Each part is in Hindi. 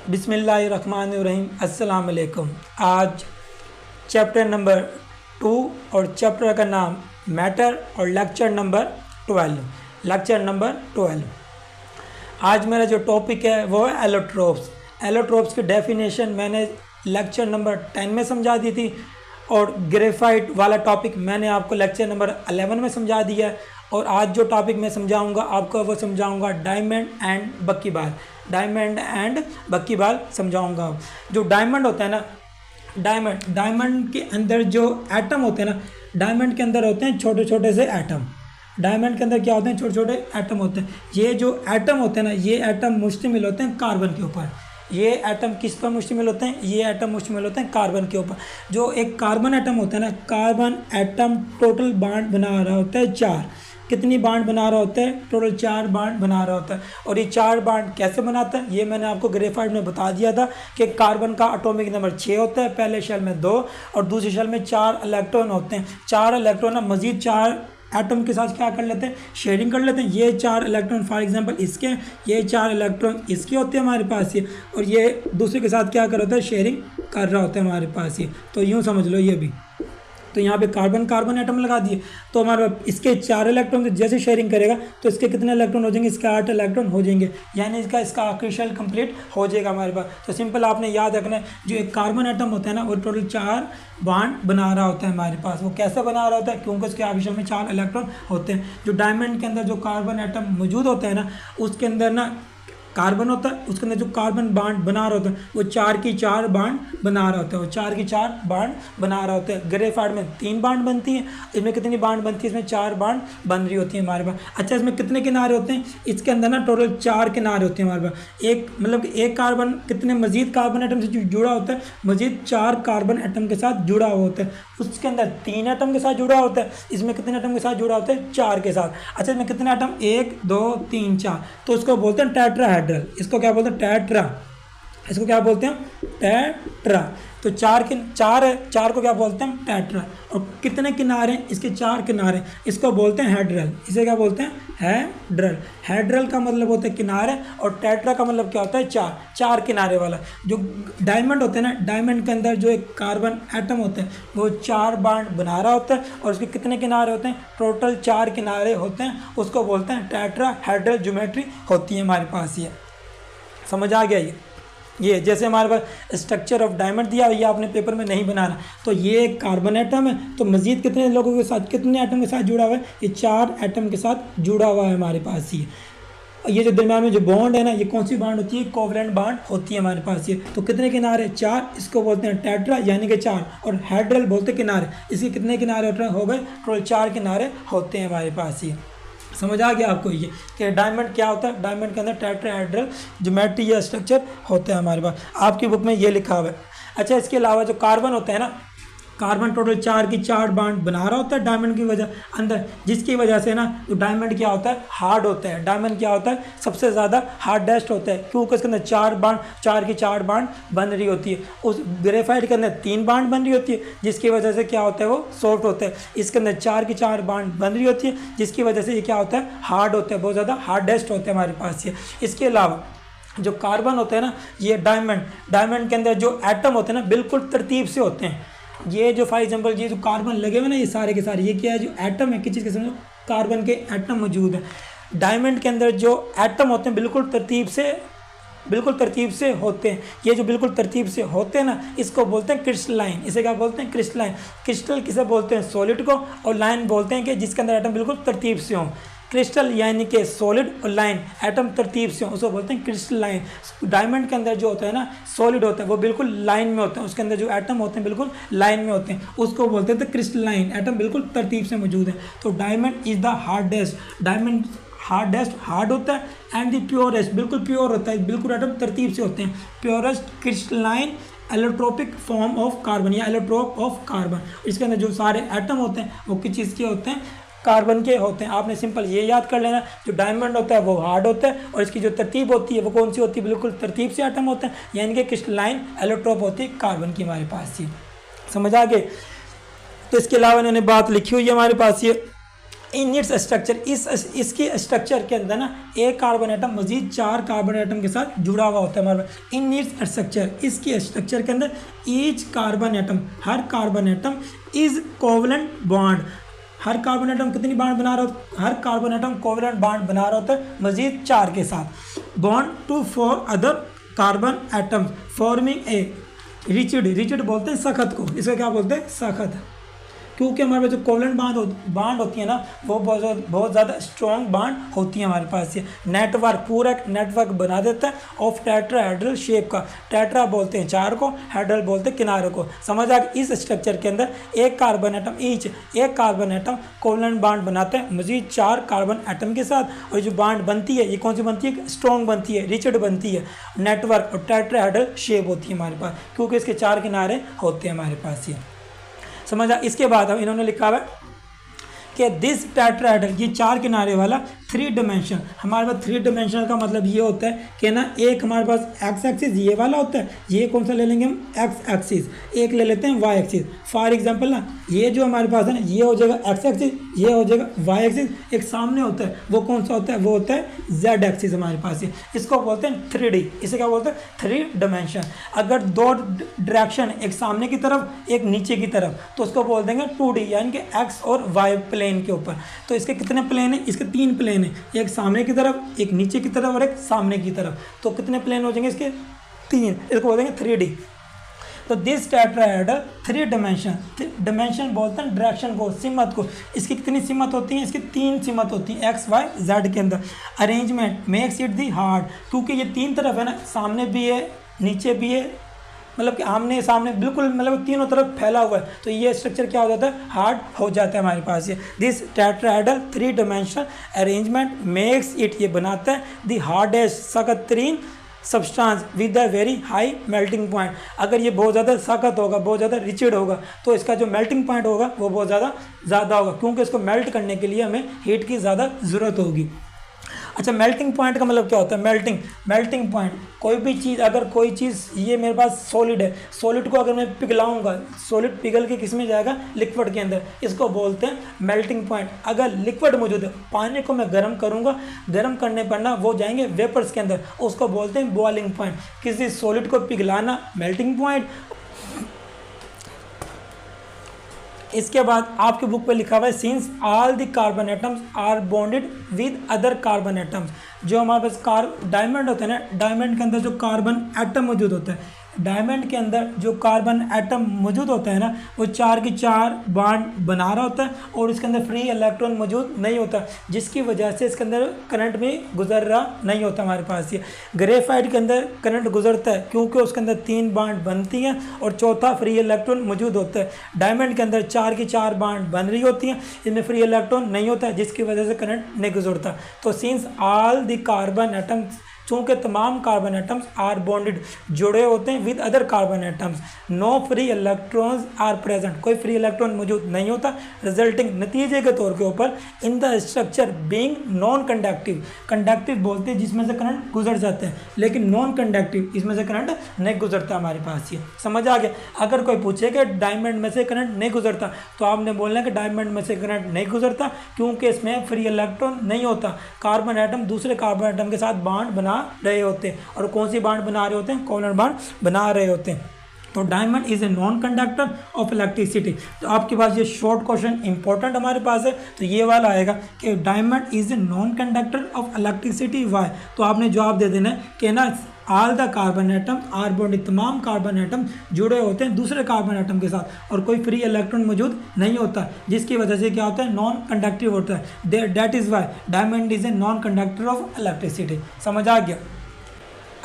बिस्मिल्लाहिर्रहमानिर्रहीम। अस्सलाम वालेकुम। आज चैप्टर नंबर 2 और चैप्टर का नाम मैटर और लेक्चर नंबर 12। आज मेरा जो टॉपिक है वो है एलोट्रोप्स। एलोट्रोप्स की डेफिनेशन मैंने लेक्चर नंबर 10 में समझा दी थी और ग्रेफाइट वाला टॉपिक मैंने आपको लेक्चर नंबर 11 में समझा दिया है। और आज जो टॉपिक मैं समझाऊंगा आपको वो समझाऊंगा डायमंड एंड बक्कीबाल समझाऊंगा। जो डायमंड होता है ना, डायमंड के अंदर जो एटम होते हैं ना, डायमंड के अंदर होते हैं छोटे छोटे से एटम। डायमंड के अंदर क्या होते हैं? छोटे छोटे एटम होते हैं। ये जो एटम होते हैं ना, ये एटम मुश्तमिल होते हैं कार्बन के ऊपर। ये एटम किस पर मुश्तमिल होते हैं? ये एटम मुश्तमिल होते हैं कार्बन के ऊपर। जो एक कार्बन एटम होता है ना, कार्बन एटम टोटल बॉन्ड बना रहा होता है 4। कितनी बॉन्ड बना रहा होता है? टोटल 4 बॉन्ड बना रहा होता है। और ये 4 बॉन्ड कैसे बनाता है ये मैंने आपको ग्रेफाइट में बता दिया था कि कार्बन का एटॉमिक नंबर 6 होता है, पहले शेल में 2 और दूसरी शेल में 4 इलेक्ट्रॉन होते हैं। 4 इलेक्ट्रॉन ना मजीद 4 एटम के साथ क्या कर लेते हैं? शेयरिंग कर लेते हैं। ये 4 इलेक्ट्रॉन फॉर एग्जांपल इसके, ये 4 इलेक्ट्रॉन इसके होते हैं हमारे पास ये, और ये दूसरे के साथ क्या कर रहा होता है? शेयरिंग कर रहा होता है हमारे पास ये। तो यूँ समझ लो ये भी। तो यहाँ पे कार्बन एटम लगा दिए तो हमारे इसके 4 इलेक्ट्रॉन जैसे शेयरिंग करेगा तो इसके कितने इलेक्ट्रॉन हो जाएंगे? इसके 8 इलेक्ट्रॉन हो जाएंगे, यानी इसका आखिरी शेल कंप्लीट हो जाएगा हमारे पास। तो सिंपल आपने याद रखना है, जो एक कार्बन एटम होता है ना वो टोटल 4 बॉन्ड बना रहा होता है हमारे पास। वो कैसे बना रहा होता है? क्योंकि उसके आखिरी शेल में 4 इलेक्ट्रॉन होते हैं। जो डायमंड के अंदर जो कार्बन एटम मौजूद होता है ना, उसके अंदर ना कार्बन होता है, उसके अंदर जो कार्बन बॉन्ड बना रहा होता है वो 4 की 4 बॉन्ड बना रहा होता है। वो 4 की 4 बॉन्ड बना रहा होता है। ग्रेफाइट में 3 बॉन्ड बनती हैं। इसमें कितनी बॉन्ड बनती है? इसमें 4 बॉन्ड बन रही होती है हमारे पास। अच्छा, इसमें कितने किनारे होते हैं? इसके अंदर ना टोटल 4 किनारे होते हैं हमारे पास। एक मतलब एक कार्बन कितने मजीद कार्बन एटम से जुड़ा होता है? मजीद 4 कार्बन एटम के साथ जुड़ा हुआ होता है। उसके अंदर 3 एटम के साथ जुड़ा होता है। इसमें कितने एटम के साथ जुड़ा होता है? 4 के साथ। अच्छा, इसमें कितने एटम? 1 2 3 4। तो उसको बोलते हैं टेट्राहेड्रल। इसको क्या बोलते हैं? टेट्रा। इसको क्या बोलते हैं? टेट्रा। तो 4 है, 4 को क्या बोलते हैं? टेट्रा। और कितने किनारे? इसके 4 किनारे। इसको बोलते हैं हेड्रल। इसे क्या बोलते हैं? हेड्रल। हेड्रल का मतलब होता है किनारे और टेट्रा का मतलब क्या होता है? 4 किनारे वाला। जो डायमंड होते हैं ना, डायमंड के अंदर जो एक कार्बन एटम होते हैं वो 4 बॉन्ड बना रहा होता है और उसके कितने किनारे होते हैं? टोटल 4 किनारे होते हैं। उसको बोलते हैं टेट्रा हेड्रल ज्योमेट्री होती है हमारे पास। ये समझ आ गया? ये जैसे हमारे पास स्ट्रक्चर ऑफ डायमंड दिया, ये आपने पेपर में नहीं बनाना। तो ये एक कार्बन एटम है, तो मजीद कितने लोगों के साथ, कितने एटम के साथ जुड़ा हुआ है? ये 4 एटम के साथ जुड़ा हुआ है हमारे पास। ये जो दरम्यान में जो बॉन्ड है ना, ये कौन सी बॉन्ड होती है? कोवलेंट बॉन्ड होती है हमारे पास ये। तो कितने किनारे? 4। इसको बोलते हैं टेट्रा यानी कि 4। और हेड्रल बोलते हैं किनारे। इसके कितने किनारे हो गए? टोटल 4 किनारे होते हैं हमारे पास ये। समझ आ गया आपको ये कि डायमंड क्या होता है? डायमंड के अंदर टेट्राहेड्रल ज्योमेट्री या स्ट्रक्चर होता है हमारे पास। आपकी बुक में ये लिखा हुआ है। अच्छा, इसके अलावा जो कार्बन होता है ना, कार्बन टोटल 4 की 4 बॉन्ड बना रहा होता है डायमंड की वजह अंदर, जिसकी वजह से ना तो डायमंड क्या होता है? हार्ड होता है। डायमंड क्या होता है? सबसे ज़्यादा हार्डेस्ट होता है, क्योंकि इसके अंदर 4 की 4 बॉन्ड बन रही होती है। उस ग्रेफाइट के अंदर 3 बॉन्ड बन रही होती है, जिसकी वजह से क्या होता है? वो सॉफ्ट होता है। इसके अंदर 4 की 4 बॉन्ड बन रही होती है, जिसकी वजह से ये क्या होता है? हार्ड होता है, बहुत ज़्यादा हार्डेस्ट होता है हमारे पास ये। इसके अलावा जो कार्बन होता है ना, ये डायमंड के अंदर जो एटम होते हैं ना बिल्कुल तरतीब से होते हैं। ये जो फॉर एग्जांपल ये जो कार्बन लगे हुए ना, ये सारे के सारे, ये क्या है? जो एटम है, किस चीज़ के समझो? कार्बन के एटम मौजूद है। डायमंड के अंदर जो एटम होते हैं बिल्कुल तरतीब से होते हैं। ये जो बिल्कुल तरतीब से होते हैं ना, इसको बोलते हैं क्रिस्टलाइन। इसे क्या बोलते हैं? क्रिस्टलाइन। क्रिस्टल किसे बोलते हैं? सॉलिड को। और लाइन बोलते हैं कि जिसके अंदर एटम बिल्कुल तरतीब से हों। क्रिस्टल यानी कि सॉलिड और लाइन एटम तरतीब से हो, उसको बोलते हैं क्रिस्टलाइन। डायमंड के अंदर जो होता है ना सॉलिड होता है, वो बिल्कुल लाइन में होता है। उसके अंदर जो एटम होते हैं बिल्कुल लाइन में होते हैं, उसको बोलते हैं क्रिस्टलाइन। एटम बिल्कुल तरतीब से मौजूद है। तो diamond is the hardest. Diamond hard होता है एंड द प्योरेस्ट, बिल्कुल प्योर होता है। बिल्कुल एटम तरतीब से होते हैं। Purest crystalline allotropic form of carbon या एलोट्रोप ऑफ कार्बन। इसके अंदर जो सारे एटम होते हैं वो किस चीज़ के होते हैं? कार्बन के होते हैं। आपने सिंपल ये याद कर लेना, जो डायमंड होता है वो हार्ड होता है और इसकी जो तरतीब होती है वो कौन सी होती है? बिल्कुल तरतीब से एटम होते हैं, यानी कि क्रिस्टलाइन एलोट्रोप होती है कार्बन की हमारे पास। ये समझ आ गए? तो इसके अलावा इन्होंने बात लिखी हुई है हमारे पास ये इन इट्स स्ट्रक्चर, इसके स्ट्रक्चर के अंदर ना एक कार्बन एटम मजीद 4 कार्बन एटम के साथ जुड़ा हुआ होता है हमारे पास। इन इट्स स्ट्रक्चर, इसके स्ट्रक्चर के अंदर ईच कार्बन एटम, हर carbon atom is covalent bond, हर कार्बन एटम कितनी बॉन्ड बना रहा होता है, हर कार्बन एटम कोवलेंट बॉन्ड बना रहा होता है मजीद 4 के साथ। Bond to 4 other carbon atom forming a rigid, rigid बोलते हैं सख्त को, इसका क्या बोलते हैं सख्त, क्योंकि हमारे पास जो कोवलेंट बांड होती है ना वो बहुत ज़्यादा स्ट्रॉन्ग बांड होती है हमारे पास। ये नेटवर्क, पूरा एक नेटवर्क बना देता है ऑफ टेट्राहेड्रल शेप का। टेट्रा बोलते हैं 4 को, हेड्रल बोलते हैं किनारे को। समझ आ गया। इस स्ट्रक्चर के अंदर एक कार्बन एटम ईच, एक कार्बन एटम कोवलेंट बांड बनाते हैं मजीद 4 कार्बन एटम के साथ। और जो बांड बनती है ये कौन सी बनती है, स्ट्रॉन्ग बनती है, रिजिड बनती है, नेटवर्क और टेट्राहेड्रल शेप होती है हमारे पास, क्योंकि इसके 4 किनारे होते हैं हमारे पास। ये समझा। इसके बाद अब इन्होंने लिखा हुआ है कि दिस टेट्राहेड्रल, ये 4 किनारे वाला 3 डायमेंशन, हमारे पास 3 डायमेंशनल का मतलब ये होता है कि ना एक हमारे पास एक्स एक्सिस ये वाला होता है, ये कौन सा ले लेंगे हम एक्स एक्सिस, एक ले लेते हैं वाई एक्सिस। फॉर एग्जांपल ना ये जो हमारे पास है ना ये हो जाएगा एक्स एक्सिस, ये हो जाएगा वाई एक्सिस, एक सामने होता है वो कौन सा होता है, वो होता है जेड एक्सिस हमारे पास। ये इसको बोलते हैं 3D, इसे क्या बोलते हैं 3 डायमेंशन। अगर 2 डायरेक्शन, एक सामने की तरफ एक नीचे की तरफ, तो उसको बोल देंगे 2D, यानी कि एक्स और वाई प्लेन के ऊपर। तो इसके कितने प्लेन है, इसके 3 प्लेन है, एक सामने की तरफ, एक नीचे की तरफ और एक सामने की तरफ। तो कितने प्लेन हो जाएंगे इसके 3, इसको बोल देंगे 3D। तो दिस टेट्राहेड्रल 3 डायमेंशन, डायमेंशन बोलते हैं डायरेक्शन को, सिमत को। इसकी कितनी सिमत होती हैं, इसकी 3 सिमत होती हैं एक्स वाई जेड के अंदर। Arrangement makes it the hard, क्योंकि ये 3 तरफ है ना, सामने भी है नीचे भी है, मतलब कि आमने सामने बिल्कुल मतलब तीनों तरफ फैला हुआ है, तो ये स्ट्रक्चर क्या हो जाता है, हार्ड हो जाता है हमारे पास। ये this tetrahedral 3 dimensional arrangement makes it, ये बनाता है द हार्डेस्ट सख्त तरीन substance with a very high melting point. अगर ये बहुत ज़्यादा सख्त होगा, बहुत ज़्यादा रिजिड होगा, तो इसका जो मेल्टिंग पॉइंट होगा वो बहुत ज़्यादा होगा, क्योंकि इसको मेल्ट करने के लिए हमें हीट की ज़्यादा ज़रूरत होगी। अच्छा, मेल्टिंग पॉइंट का मतलब क्या होता है, मेल्टिंग पॉइंट, कोई भी चीज़, अगर कोई चीज़ ये मेरे पास सॉलिड है, सॉलिड को अगर मैं पिघलाऊंगा, सॉलिड पिघल के किस में जाएगा, लिक्विड के अंदर, इसको बोलते हैं मेल्टिंग पॉइंट। अगर लिक्विड मौजूद है, पानी को मैं गर्म करूंगा, गर्म करने पर ना वो जाएंगे वेपर्स के अंदर, उसको बोलते हैं बॉइलिंग पॉइंट। किसी सॉलिड को पिघलाना मेल्टिंग पॉइंट। इसके बाद आपके बुक पे लिखा हुआ है since all the carbon atoms are bonded with other carbon atoms. जो हमारे पास डायमंड होता है ना, डायमंड के अंदर जो कार्बन एटम मौजूद होता है, डायमंड के अंदर जो कार्बन एटम मौजूद होता है ना, वो 4 की 4 बॉन्ड बना रहा होता है और इसके अंदर फ्री इलेक्ट्रॉन मौजूद नहीं होता, जिसकी वजह से इसके अंदर करंट भी गुजर रहा नहीं होता हमारे पास। ये ग्रेफाइट के अंदर करंट गुजरता है, क्योंकि उसके अंदर 3 बॉन्ड बनती हैं और चौथा फ्री इलेक्ट्रॉन मौजूद होता है। डायमंड के अंदर 4 की 4 बॉन्ड बन रही होती हैं, इनमें फ्री इलेक्ट्रॉन नहीं होता है, जिसकी वजह से करंट नहीं गुजरता। तो since all the carbon atoms, चूँकि तमाम कार्बन एटम्स आर बॉन्डेड, जुड़े होते हैं with other carbon atoms, no free electrons are present, कोई फ्री इलेक्ट्रॉन मौजूद नहीं होता, रिजल्टिंग, नतीजे के तौर के ऊपर, in the structure being non conductive, conductive बोलते हैं जिसमें से करंट गुजर जाते हैं, लेकिन नॉन कंडक्टिव, इसमें से करंट नहीं गुजरता हमारे पास। ये समझ आ गया। अगर कोई पूछे कि डायमंड में से करंट नहीं गुजरता, तो आपने बोलना कि डायमंड में से करंट नहीं गुजरता क्योंकि इसमें फ्री इलेक्ट्रॉन नहीं होता, कार्बन एटम दूसरे कार्बन एटम के साथ बॉन्ड बना रहे होते हैं। और कौन सी बॉन्ड बना रहे होते हैं, कोवलेंट बॉन्ड बना रहे होते हैं। तो diamond is a non conductor of electricity. तो आपके पास ये शॉर्ट क्वेश्चन इंपॉर्टेंट हमारे पास है, तो ये वाला आएगा कि diamond is a non conductor of electricity why. तो आपने जवाब दे देना है कि ना all the carbon atom are bonded, तमाम कार्बन एटम जुड़े होते हैं दूसरे कार्बन एटम के साथ और कोई फ्री इलेक्ट्रॉन मौजूद नहीं होता, जिसकी वजह से क्या होता है, नॉन कंडक्टिव होता है। That is why diamond is a non conductor of electricity. समझ आ गया।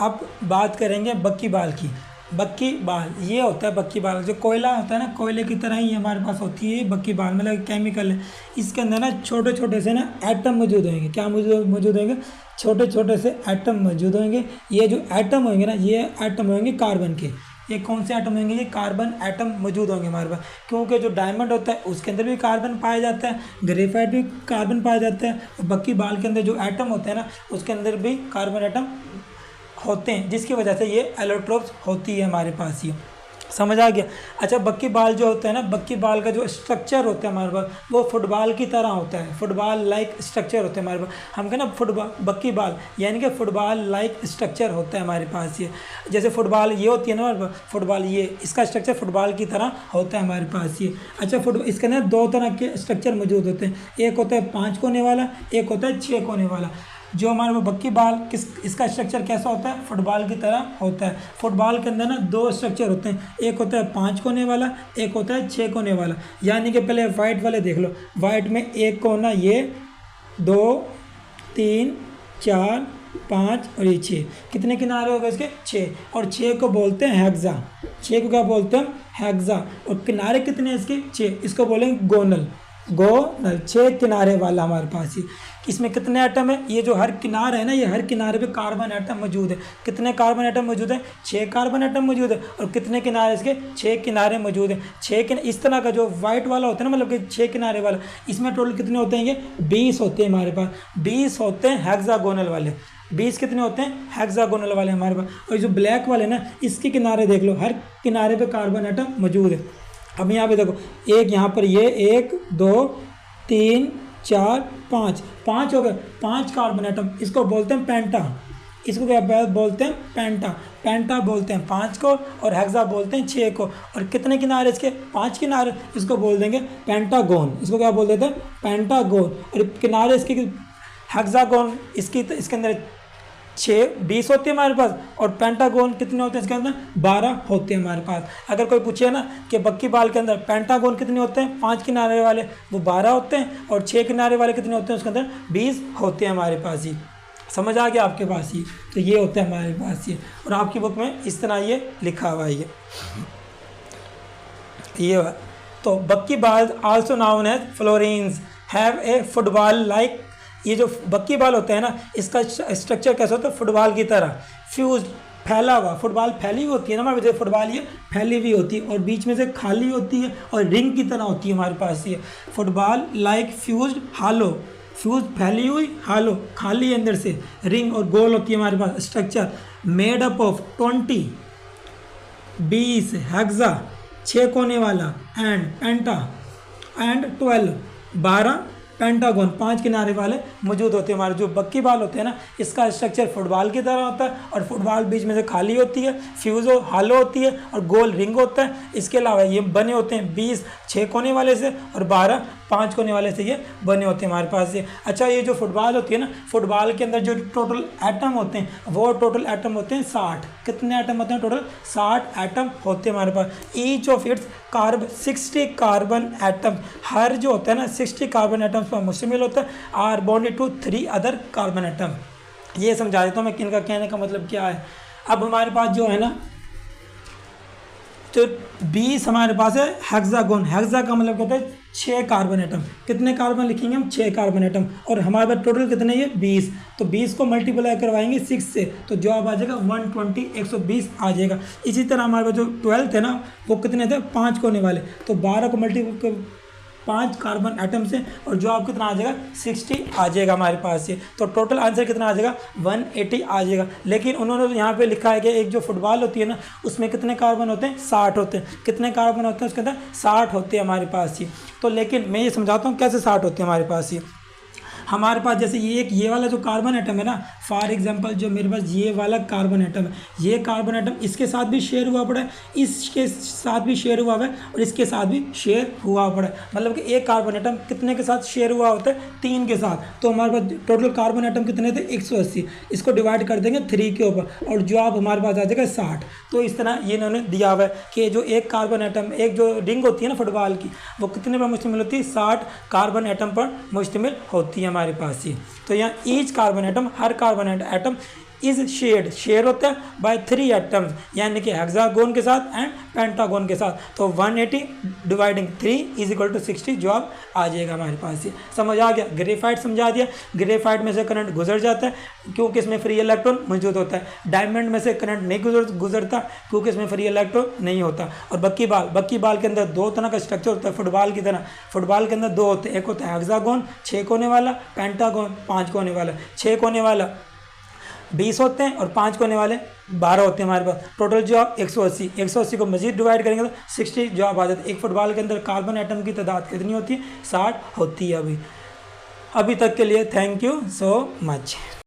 अब बात करेंगे बक्की बाल की। बक्की बाल ये होता है, बक्की बाल जो कोयला होता है ना, कोयले की तरह ही हमारे पास होती है बक्की बाल, मतलब केमिकल है। इसके अंदर ना छोटे छोटे से ना एटम मौजूद होंगे। क्या मौजूद होंगे, छोटे छोटे से एटम मौजूद होंगे। ये जो एटम होंगे ना, ये एटम होंगे कार्बन के। ये कौन से एटम होंगे, ये कार्बन एटम मौजूद होंगे हमारे पास, क्योंकि जो डायमंड होता है उसके अंदर भी कार्बन पाया जाता है, ग्रेफाइट भी कार्बन पाया जाता है, और बक्की बाल के अंदर जो एटम होते हैं ना, उसके अंदर भी कार्बन एटम होते हैं, जिसकी वजह से ये एलोट्रोप्स होती है हमारे पास। ये समझ आ गया। अच्छा, बक्की बाल जो होता है ना, बक्की बाल का जो स्ट्रक्चर होता है हमारे पास वो फुटबॉल की तरह होता है, फुटबॉल लाइक स्ट्रक्चर होता है हमारे पास। हम कहना फुटबॉल बक्की बाल यानी कि फुटबॉल लाइक स्ट्रक्चर होता है हमारे पास। ये जैसे फुटबॉल ये होती है ना हमारे पास, फुटबॉल ये इसका स्ट्रक्चर फुटबॉल की तरह होता है हमारे पास ये। अच्छा, फुटबॉल इसके अंदर दो तरह के स्ट्रक्चर मौजूद होते हैं, एक होता है 5 कोने वाला, एक होता है 6 कोने वाला। जो हमारे वो बक्की बाल इसका स्ट्रक्चर कैसा होता है, फुटबॉल की तरह होता है। फुटबॉल के अंदर ना 2 स्ट्रक्चर होते हैं, एक होता है 5 कोने वाला, एक होता है 6 कोने वाला। यानी कि पहले वाइट वाले देख लो, वाइट में एक कोना ये 2 3 4 5 और ये 6, कितने किनारे हो गए इसके 6, और 6 को बोलते हैं हेक्सा। 6 को क्या बोलते हैं, हेक्सा। और किनारे कितने हैं इसके 6, इसको बोलेंगे गोनल। गोनल 6 किनारे वाला हमारे पास ही। इसमें कितने एटम है, ये जो हर किनारा है ना, ये हर किनारे पे कार्बन एटम मौजूद है। कितने कार्बन एटम मौजूद है, 6 कार्बन एटम मौजूद है। और कितने किनारे इसके 6 किनारे मौजूद है। 6 इस तरह का जो वाइट वाला होता है ना, मतलब कि 6 किनारे वाला, इसमें टोटल कितने होते हैं, ये 20 होते हैं हमारे पास। 20 होते हैं हेक्सागोनल वाले। 20 कितने होते हैं, हेक्सागोनल वाले हमारे पास। और जो ब्लैक वाले ना, इसके किनारे देख लो, हर किनारे पे कार्बन एटम मौजूद है। अब यहाँ पे देखो, एक यहाँ पर ये 1 2 3 4 5 हो गए, 5 कार्बन एटम। इसको बोलते हैं पेंटा। इसको क्या बोलते हैं, पेंटा। पेंटा बोलते हैं 5 को, और हेक्सा बोलते हैं 6 को। और कितने किनारे इसके, 5 किनारे, इसको बोल देंगे पेंटागोन। इसको क्या बोल देते हैं, पेंटागोन। और किनारे इसके हेक्सागोन, इसके अंदर 20 होती है हमारे पास। और पेंटागोन कितने होते हैं इसके अंदर, 12 होते हैं हमारे पास। अगर कोई पूछे ना कि बक्की बाल के अंदर पेंटागोन कितने होते हैं, 5 किनारे वाले वो 12 होते हैं, और 6 किनारे वाले कितने होते हैं उसके अंदर 20 होते हैं हमारे पास ही। समझ आ गया आपके पास ही। तो ये होता है हमारे पास ये, और आपकी बुक में इस तरह ये लिखा हुआ है ये। तो bucky ball also known as fullerenes have a football like. ये जो बक्की बाल होता है ना, इसका स्ट्रक्चर कैसा होता है, फुटबॉल की तरह फ्यूज, फैला हुआ। फुटबॉल फैली हुई होती है ना हमारे, जैसे फुटबॉल ये फैली हुई होती है, और बीच में से खाली होती है, और रिंग की तरह होती है हमारे पास ये। फुटबॉल लाइक फ्यूज्ड हालो, फ्यूज फैली हुई, हालो खाली अंदर से, रिंग और गोल होती है हमारे पास। Structure made up of 20 hexa 6 कोने वाला, एंड पेंटा एंड 12 पेंटागोन 5 किनारे वाले मौजूद होते हैं। हमारे जो बक्की बाल होते हैं ना, इसका स्ट्रक्चर फुटबॉल की तरह होता है, और फुटबॉल बीच में से खाली होती है, फ्यूज हालो होती है, और गोल रिंग होता है। इसके अलावा ये बने होते हैं 20 6 कोने वाले से, और 12 5 कोने वाले से ये बने होते हैं हमारे पास ये। अच्छा, ये जो फुटबॉल होती है ना, फुटबॉल के अंदर जो टोटल एटम होते हैं, वो टोटल एटम होते हैं 60। कितने एटम होते हैं, टोटल 60 एटम होते हैं हमारे पास। Each of its 60 carbon atom, हर जो होता है ना 60 कार्बन एटम्स पर मुश्तमिल होता है। Are bonded to 3 other carbon atom. ये समझा देता हूँ मैं, इनका कहने का मतलब क्या है। अब हमारे पास जो है ना, तो 20 हमारे पास है हेक्सागोन। हेक्सा का मतलब कहते हैं 6 कार्बन एटम। कितने कार्बन लिखेंगे हम, 6 कार्बन एटम। और हमारे पास टोटल कितने ये 20। तो 20 को मल्टीप्लाई करवाएंगे 6 से, तो जवाब आ जाएगा 120 आ जाएगा। इसी तरह हमारे पास जो 12 थे ना, वो कितने थे, 5 कोने वाले। तो 12 को मल्टीप्लाई 5 कार्बन एटम से, और जवाब कितना आ जाएगा 60 आ जाएगा हमारे पास ये। तो टोटल आंसर कितना आ जाएगा 180 आ जाएगा। लेकिन उन्होंने यहाँ पे लिखा है कि एक जो फुटबॉल होती है ना, उसमें कितने कार्बन होते हैं, 60 होते हैं। कितने कार्बन होते हैं उसके अंदर, 60 होते हैं हमारे पास ये। तो लेकिन मैं ये समझाता हूँ कैसे 60 होते हैं हमारे पास ये। हमारे पास जैसे ये वाला जो कार्बन एटम है ना, फॉर एग्जांपल जो मेरे पास ये वाला कार्बन एटम है, ये कार्बन एटम इसके साथ भी शेयर हुआ पड़ा है, इसके साथ भी शेयर हुआ है, और इसके साथ भी शेयर हुआ पड़ा है। मतलब कि एक कार्बन एटम कितने के साथ शेयर हुआ होता है, 3 के साथ। तो हमारे पास टोटल कार्बन एटम कितने थे, 180। इसको डिवाइड कर देंगे 3 के ऊपर, और जवाब हमारे पास आ जाएगा 60। तो इस तरह ये इन्होंने दिया हुआ है कि जो एक कार्बन एटम, एक जो रिंग होती है ना फुटबॉल की, वो कितने पर मुश्तमिल होती है, 60 कार्बन एटम पर मुश्तमिल होती है हमारे पास ही। तो यहाँ ईच कार्बन एटम, हर कार्बन एटम इज शेयर होता है बाय 3 एटम्स, यानी कि हेक्सागोन के साथ एंड पेंटागोन के साथ। तो 180 डिवाइडिंग 3 इज इक्वल टू 60 जवाब आ जाएगा हमारे पास ये। समझ आ गया। ग्रेफाइट समझा दिया। ग्रेफाइट में से करंट गुजर जाता है क्योंकि इसमें फ्री इलेक्ट्रॉन मौजूद होता है। डायमंड में से करंट नहीं गुजरता क्योंकि इसमें फ्री इलेक्ट्रॉन नहीं होता। और बक्की बाल के अंदर 2 तरह का स्ट्रक्चर होता है फुटबॉल की तरह। फुटबॉल के अंदर 2 होते हैं, एक होता है हेक्सागोन 6 कोने वाला, पेंटागोन 5 कोने वाला। 6 कोने वाला 20 होते हैं और 5 कोने वाले 12 होते हैं हमारे पास। टोटल जवाब 180। 180 को मजीद डिवाइड करेंगे तो 60 जवाब आ जाता है। एक फुटबॉल के अंदर कार्बन एटम की तादाद कितनी होती है? 60 होती है। अभी तक के लिए थैंक यू सो मच।